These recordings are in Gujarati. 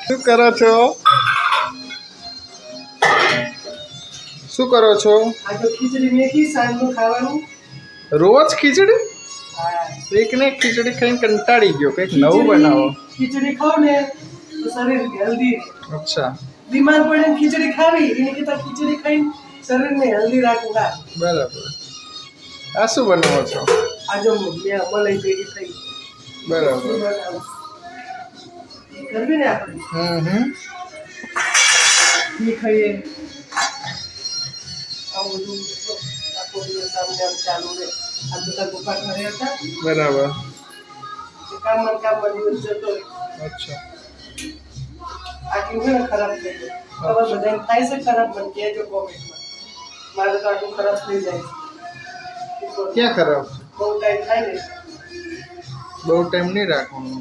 શું કરો છો? શું કરો છો? આ તો ખીચડી મેકી સાંજનું ખાવાનું. રોજ ખીચડી? હા, એક ને એક ખીચડી ખાઈને કંટાળી ગયો, કંઈક નવું બનાવો. ખીચડી ખાવ ને તો શરીર હેલ્ધી રહે. અચ્છા, બીમાર પડે ખીચડી ખાવી એને કરતા ખીચડી ખાઈને શરીરને હેલ્ધી રાખવું. બરાબર. આ શું બનાવો છો? આ જો મેં મલાઈ ભેગી થઈ. બરાબર. કરવી ને આપણે એ ખાઈએ આવું બધું આખો દિવસ આમ તેમ ચાલુ રહે. આ બધા ગોપા ઘરે હતા. બરાબર. કામમાં દિવસ જતો રહે. અચ્છા. આટલું છે ને ખરાબ થઈ જાય. ખબર બધાને થાય છે ખરાબ, મને કહેજો કોમેન્ટમાં. મારે તો આટલું ખરાબ થઈ જાય છે. ક્યાં ખરાબ? બહુ ટાઈમ થાય ને બહુ ટાઈમ નહીં રાખવાનો.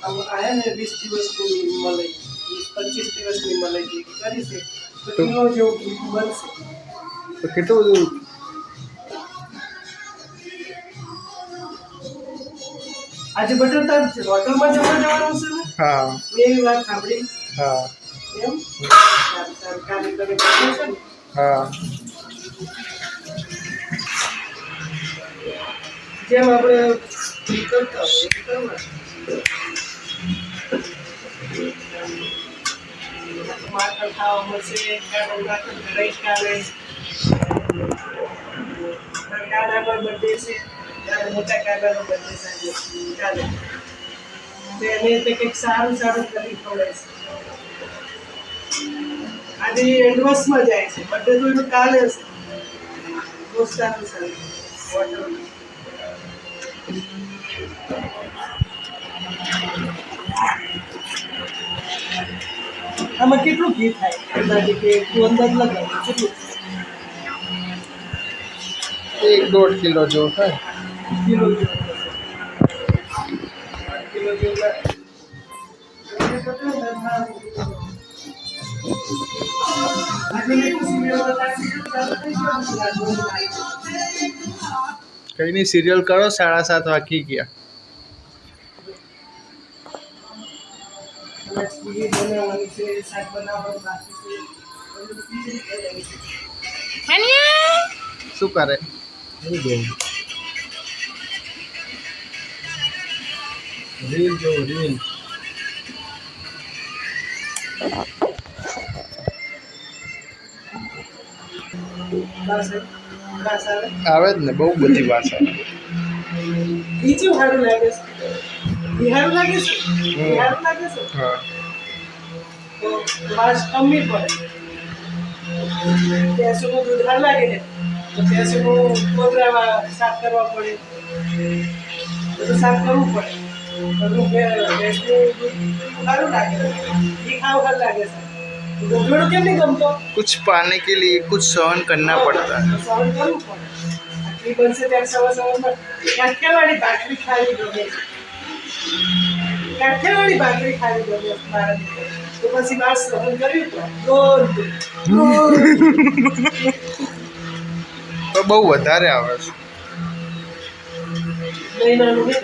આમ આયા ને 20 દિવસની મલાઈ, 20-25 દિવસની મલાઈ ભેગી કરી છે તો કિલો જેવું મીઠું બનશે. તો કેટલું બધું? આજે બટર તાર હોટલમાં જમવા જવાનું છે ને? હા. મેં એવી વાત સાંભળી. હા. એમ સારું કાલે તમે બનશે ને? હા. જેમ આપણે કરતા હોય એમ કરવાનું. માખણ ખાવા મળશે, કાલે માખણ રહીશ કાલે. કાના પર બર્થડે છે, ત્યારે મોટા કાનાનો બર્થડે સાંજે કાલે. તો એને તો કંઈક સારું કરી ખવડાવીશ. આજે એડવાન્સમાં જાય છે, બર્થડે તો એનું કાલે હશે. દોસ્તારનું સારું હોટલમાં. આમાં કેટલું ઘી થાય અંદાજે કે તું અંદાજ લગાવ કેટલું? 1-1.5 કિલો જેવું થાય. કિલો જેવું કિલો જેવું કઈ નહીં, સિરિયલ કરો. 7:30 વાગી ગયા. બનાવવાની છે, શાક બનાવવાનું બાકી છે. શું કરે? રીલ જો રીલ. આવે જ ને, બહુ બધી ભાષા. બીજું સારું લાગે છે. સારું લાગે છે. સારું લાગે છે. હા. તો માસ કમી પડે. ભેંસોનું દૂધ સારું લાગે છે તો ભેંસોનું કોતરામાં સાફ કરવા પડે. બધું સાફ કરવું પડે. બધું ભેંસનું દૂધ સારું લાગે છે. એ ખાવ સારું લાગે છે. ગોગળું કેમ નહીં ગમતો? कुछ पाने के लिए कुछ सहन करना पड़ता है. સહન કરવું પડે. આટલી બનશે ત્યારે સવારમાં કાઠિયાવાડી ભાખરી ખાવી ગમે. કાઠિયાવાડી ભાખરી ખાવી ગમે મારા દીકરા. તો પછી મારે સહન કર્યું તો બહુ વધારે આવે છે. મહિનાનું ને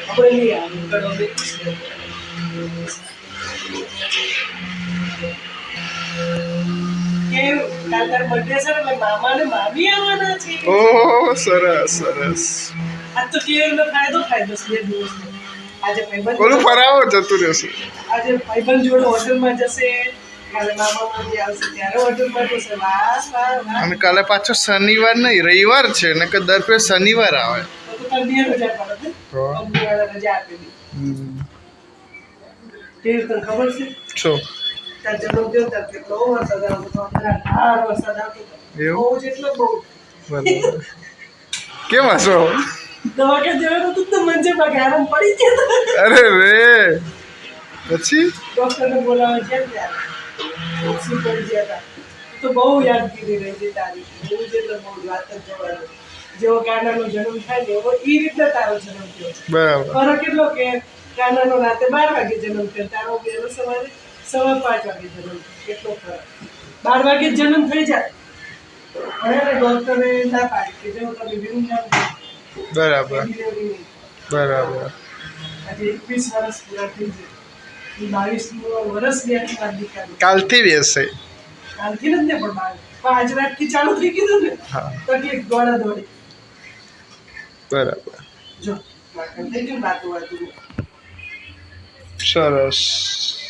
આપણે નહીં આવે ઘણો કેવું કાલતાર બર્થડે છે ને એટલે મામા ને મામી આવવાના છે. ઓહ, સરસ સરસ. આજ તો કેવનો ફાયદો છે 2 દિવસનો. આજે ભાઈબંધ ઓલું ફરાવો જતું રહેશે. આજે ભાઈબંધ જોડે હોટલમાં જશે. કાલે મામા મામી આવશે ત્યારે હોટલમાં જશે. વાહ વાહ વાહ. અને કાલે પાછો શનિવાર નહીં, રવિવાર છે ને, કે દર ફેર શનિવાર આવે. તો કંપની રજા પડે. કંપની વાળા રજા આપેલી. કેવી તને ખબર છે? શું? ત્યાં જન્મદિવસ ત્યાં કેટલો વરસાદ આવતો હતો. ધાર વરસાદ આવતો હતો. એવું? બહુ જ એટલે બહુ. બરાબર. કેમ હશો? દવાખાને જવાનું હતું તો મંજેમાં ગારમ પડી ગયા. અરે રે. પછી ડોક્ટરને બોલાવવા ગયા ત્યારે ઓછી પડી ગયા હતા. તો બહુ યાદગીરી રહી છે તારી. બહુ જ એટલે બહુ વાત જ જવાનું. જેવો કાનાનો જન્મ થાય ને એવો એ રીતના તારો જન્મ થયો. બરાબર. ફરક એટલો કે કાનાનો રાતે 12 વાગે જન્મ થયો, તારો વહેલો સવારે 5:15 વાગે જન્મ. કેટલો ફરક. 12 વાગે જન્મ થઈ જાય. અને ડોક્ટરે ના પાડી કે જો તમે વીરું નામ બરાબર. ડિલિવરી નહીં. બરાબર. આજે 21 વર્ષ પૂરા થઈ છે. એ 22મું વર્ષ બેઠી મારી દીકરાનું. કાલથી બેસે. કાલથી નથી ને પણ 5 રાતથી ચાલુ થઈ ગયું ને. હા તકલીફ દોડી. બરાબર. જો માખણ થઈ ગયું બાતું વાતું. સરસ.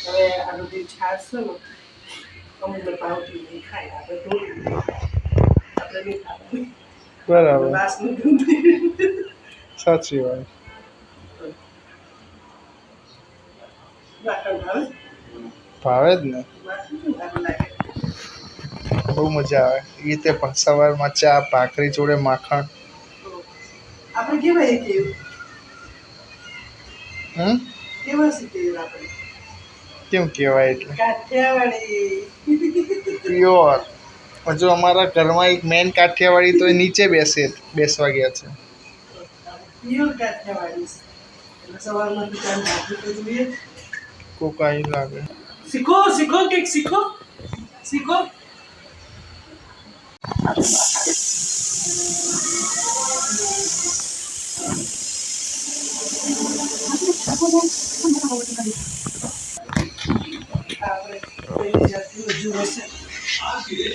હવે આ બધી છાશ છે ને અમુકને ભાવતી નહીં ખાય આપણે તોડી આપણે નહીં ખાવાનું. બરાબર. વાસનું દૂધ. સાચી વાત. માખણ ભાવે? ભાવે જ ને. માખણ કેવું સારું લાગે. બહુ મજા આવે એ રીતે સવારમાં ચા ભાખરી જોડે માખણ. આપણે કેવાય કેવું કેવા શીખે આપણે કેમ કહેવાય એટલે કાઠિયાવાડી પ્યોર. હજુ અમારા ઘરમાં એક મેન કાઠિયાવાડી તો એ નીચે બેસવા ગયા છે. પ્યોર કાઠિયાવાડી એટલે સવારમાં દુકાન ભાખરી તો જોઈએ. કોકાઈ લાગે. શીખો કંઈક શીખો.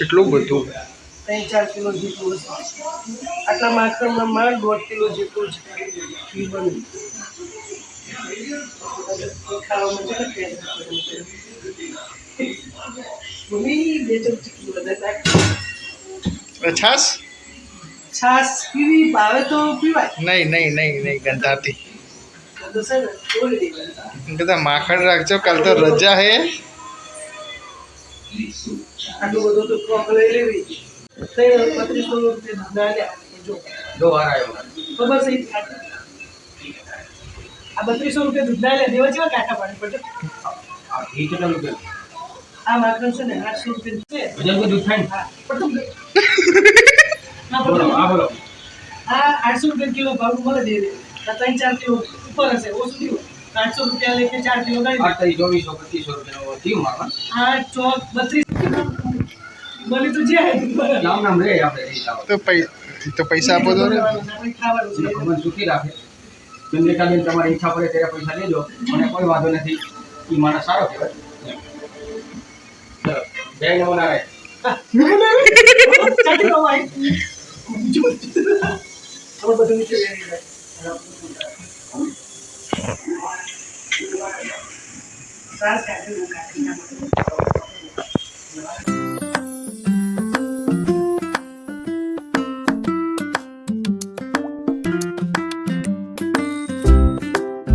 એટલું બધું 3-4 કિલો જેટલું હશે. આટલા માખણમાં માંડ 1.5 કિલો જેટલું છે. ઘી બને. ખાવામાં છે ને મમ્મી 2 ચમચી ઘી વધારે નાખ. છાશ પીવી ભાવે તો પીવાય. નહીં ગંધાતી. તો છે ને તોડી દેવાની. બધા માખણ રાખજો કાલ તો રજા હે. આટલું બધું તો કોક લઈ લેવી. 3500 રૂપિયા ના લ્યા. જો વાર આવ્યો ખબર છે. આ 3200 રૂપિયા દૂધ ના લે દેવા જેવા કાકા પાડી પડે. આ માખણ છે ને 800 રૂપિયા છે. વજન કોઈ દૂધ થાય. હા પણ બોલો. આ 800 રૂપિયા કિલો ભાવ મળે દે. 3-4 કિલો ઉપર હશે ઓછું થયું. 800 રૂપિયા લેકે 4 કિલો ગાડી. 2400-2500 રૂપિયા થયું માખણ. આ ચોક 32 બોલી તો જે નામ રે આપણે તો પૈસા આપો તો ને. ખાવાનું સુખી રાખે. ચંદ્રિકાબેન તમારી ઈચ્છા પડે ત્યારે પૈસા લેજો મને કોઈ વાંધો નથી. એ માણસ સારો કહેવાય. ચલો જય નમો નારાયણ.